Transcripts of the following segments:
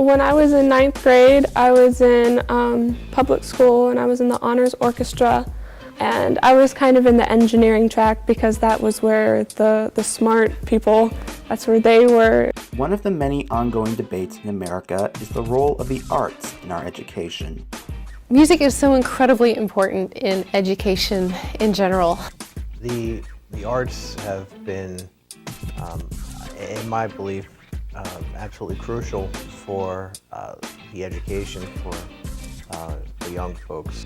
When I was in ninth grade, I was in public school and I was in the honors orchestra. And I was kind of in the engineering track because that was where the smart people, that's where they were. One of the many ongoing debates in America is the role of the arts in our education. Music is so incredibly important in education in general. The arts have been, in my belief, absolutely crucial for the education for the young folks.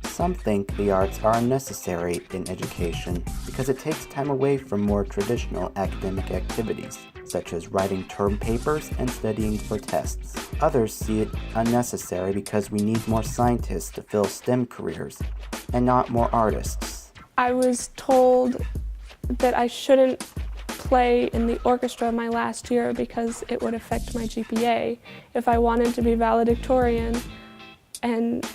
Some think the arts are unnecessary in education because it takes time away from more traditional academic activities, such as writing term papers and studying for tests. Others see it unnecessary because we need more scientists to fill STEM careers and not more artists. I was told that I shouldn't play in the orchestra my last year because it would affect my GPA if I wanted to be valedictorian, and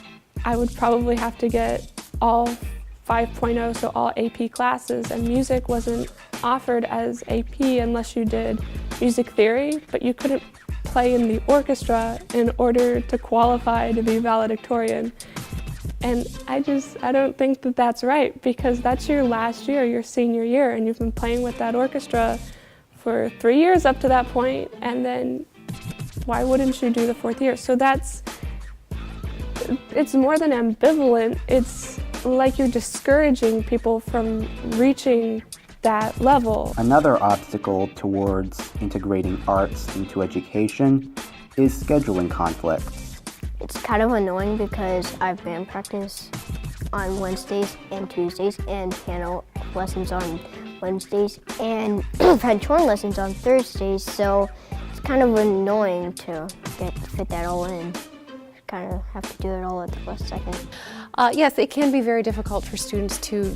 I would probably have to get all 5.0, so all AP classes, and music wasn't offered as AP unless you did music theory, but you couldn't play in the orchestra in order to qualify to be valedictorian. And I don't think that that's right, because that's your last year, your senior year, and you've been playing with that orchestra for 3 years up to that point, and then why wouldn't you do the 4th year? So it's more than ambivalent. It's like you're discouraging people from reaching that level. Another obstacle towards integrating arts into education is scheduling conflicts. It's kind of annoying because I have band practice on Wednesdays and Tuesdays and piano lessons on Wednesdays, and I've had horn lessons on Thursdays, so it's kind of annoying to fit that all in. Kind of have to do it all at the last second. Yes, it can be very difficult for students to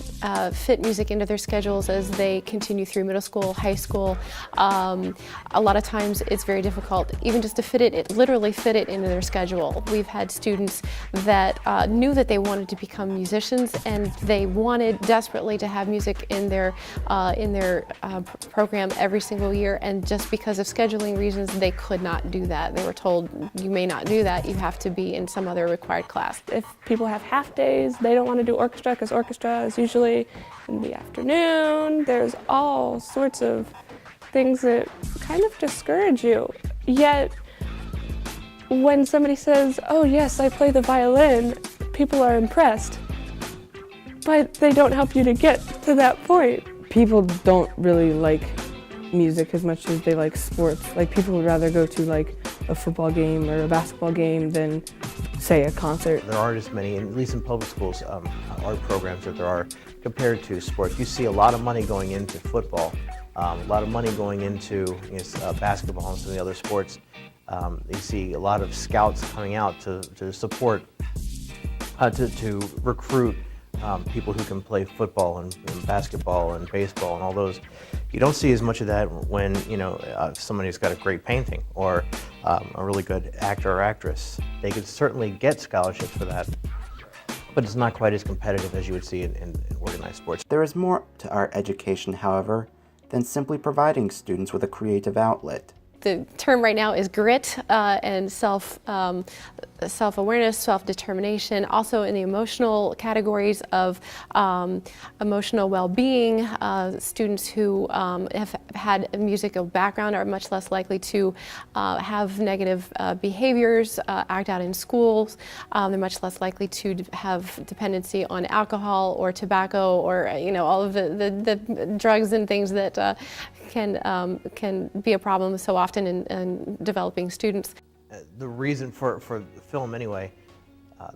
fit music into their schedules as they continue through middle school, high school. A lot of times it's very difficult even just to literally fit it into their schedule. We've had students that knew that they wanted to become musicians, and they wanted desperately to have music in their program every single year, and just because of scheduling reasons they could not do that. They were told, you may not do that, you have to be in some other required class. If people have half days, they don't want to do orchestra because orchestra is usually in the afternoon. There's all sorts of things that kind of discourage you. Yet when somebody says, oh yes, I play the violin, people are impressed, but they don't help you to get to that point. People don't really like music as much as they like sports. Like, people would rather go to like a football game or a basketball game than, say, a concert. There aren't as many, at least in public schools, art programs that there are compared to sports. You see a lot of money going into football, a lot of money going into basketball and some of the other sports. You see a lot of scouts coming out to support, to recruit people who can play football and basketball and baseball and all those. You don't see as much of that when somebody's got a great painting or a really good actor or actress. They could certainly get scholarships for that, but it's not quite as competitive as you would see in organized sports. There is more to art education, however, than simply providing students with a creative outlet. The term right now is grit and self-awareness, self-determination. Also in the emotional categories of emotional well-being, students who have had a musical background are much less likely to have negative behaviors, act out in schools. They're much less likely to have dependency on alcohol or tobacco or all of the drugs and things that can be a problem so often in developing students. The reason for film anyway,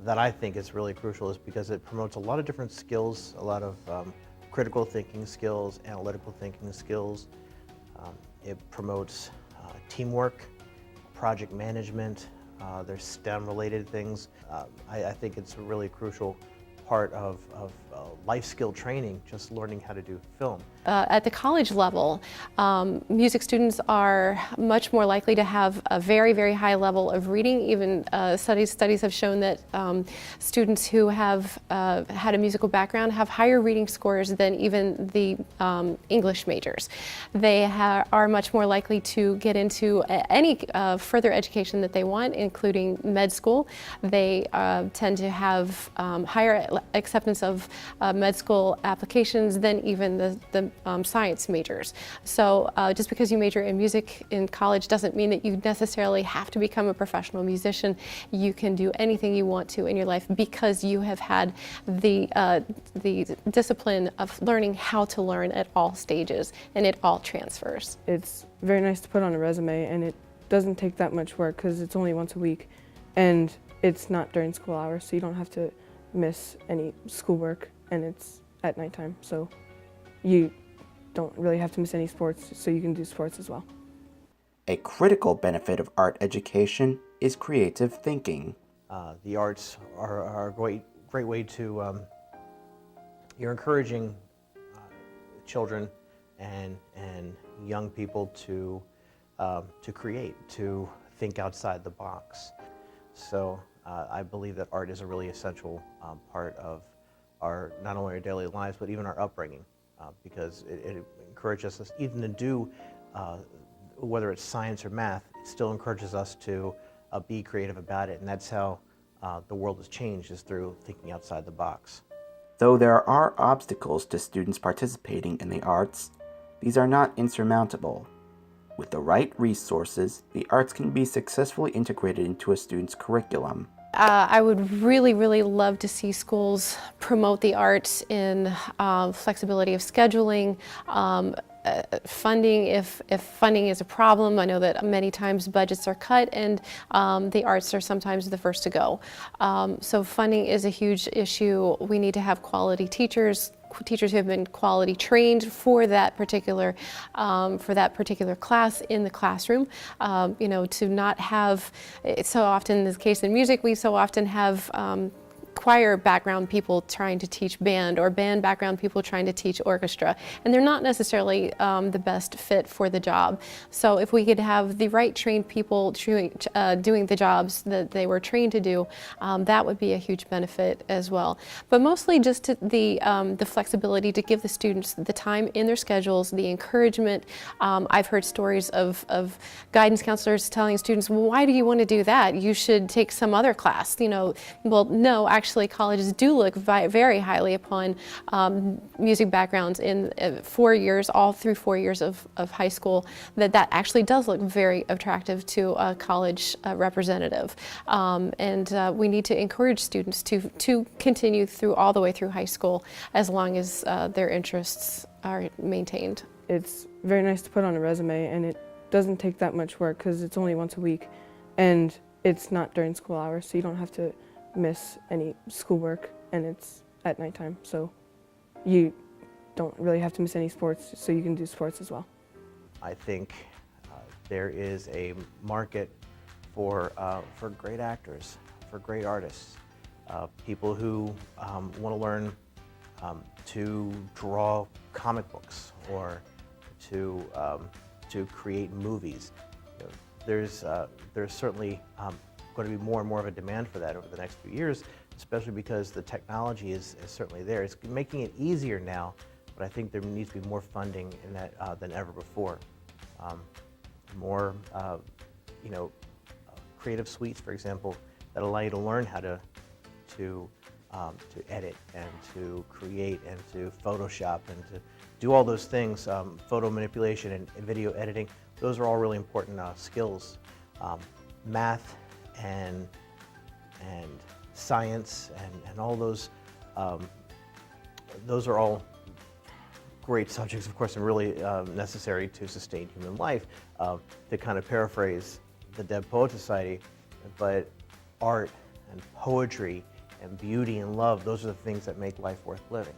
that I think is really crucial is because it promotes a lot of different skills, a lot of critical thinking skills, analytical thinking skills. It promotes teamwork, project management, there's STEM related things. I think it's a really crucial part of life skill training, just learning how to do film. At the college level, music students are much more likely to have a very, very high level of reading. Even studies have shown that students who have had a musical background have higher reading scores than even the English majors. They are much more likely to get into any further education that they want, including med school. They tend to have higher acceptance of med school applications than even the science majors. So just because you major in music in college doesn't mean that you necessarily have to become a professional musician. You can do anything you want to in your life because you have had the discipline of learning how to learn at all stages, and it all transfers. It's very nice to put on a resume, and it doesn't take that much work because it's only once a week, and it's not during school hours, so you don't have to miss any schoolwork, and it's at nighttime, so you don't really have to miss any sports, so you can do sports as well. A critical benefit of art education is creative thinking. The arts are a great way to, you're encouraging children and young people to create, to think outside the box. So I believe that art is a really essential part of our, not only our daily lives, but even our upbringing, because it encourages us even to do, whether it's science or math, it still encourages us to be creative about it, and that's how the world has changed, is through thinking outside the box. Though there are obstacles to students participating in the arts, these are not insurmountable. With the right resources, the arts can be successfully integrated into a student's curriculum. I would really, really love to see schools promote the arts in flexibility of scheduling, funding if funding is a problem. I know that many times budgets are cut and the arts are sometimes the first to go. So funding is a huge issue. We need to have quality teachers who have been quality trained for that particular class in the classroom. You know, to not have, it's so often the case in music, we so often have choir background people trying to teach band, or band background people trying to teach orchestra, and they're not necessarily the best fit for the job. So if we could have the right trained people doing the jobs that they were trained to do, that would be a huge benefit as well. But mostly just the flexibility to give the students the time in their schedules, the encouragement. I've heard stories of guidance counselors telling students, well, why do you want to do that? You should take some other class. You know, well, no, actually colleges do look very highly upon music backgrounds in 4 years, all through 4 years of high school, that actually does look very attractive to a college representative. And we need to encourage students to continue through all the way through high school as long as their interests are maintained. It's very nice to put on a resume, and it doesn't take that much work because it's only once a week, and it's not during school hours, so you don't have to miss any schoolwork, and it's at nighttime, so you don't really have to miss any sports, so you can do sports as well. I think there is a market for great actors, for great artists, people who want to learn to draw comic books or to create movies. You know, there's certainly going to be more and more of a demand for that over the next few years, especially because the technology is certainly there. It's making it easier now, but I think there needs to be more funding in that than ever before. More, you know, creative suites, for example, that allow you to learn how to edit and to create and to Photoshop and to do all those things, photo manipulation and video editing. Those are all really important skills. Math and science and all those are all great subjects, of course, and really necessary to sustain human life. To kind of paraphrase the Dead Poet Society, but art and poetry and beauty and love, those are the things that make life worth living.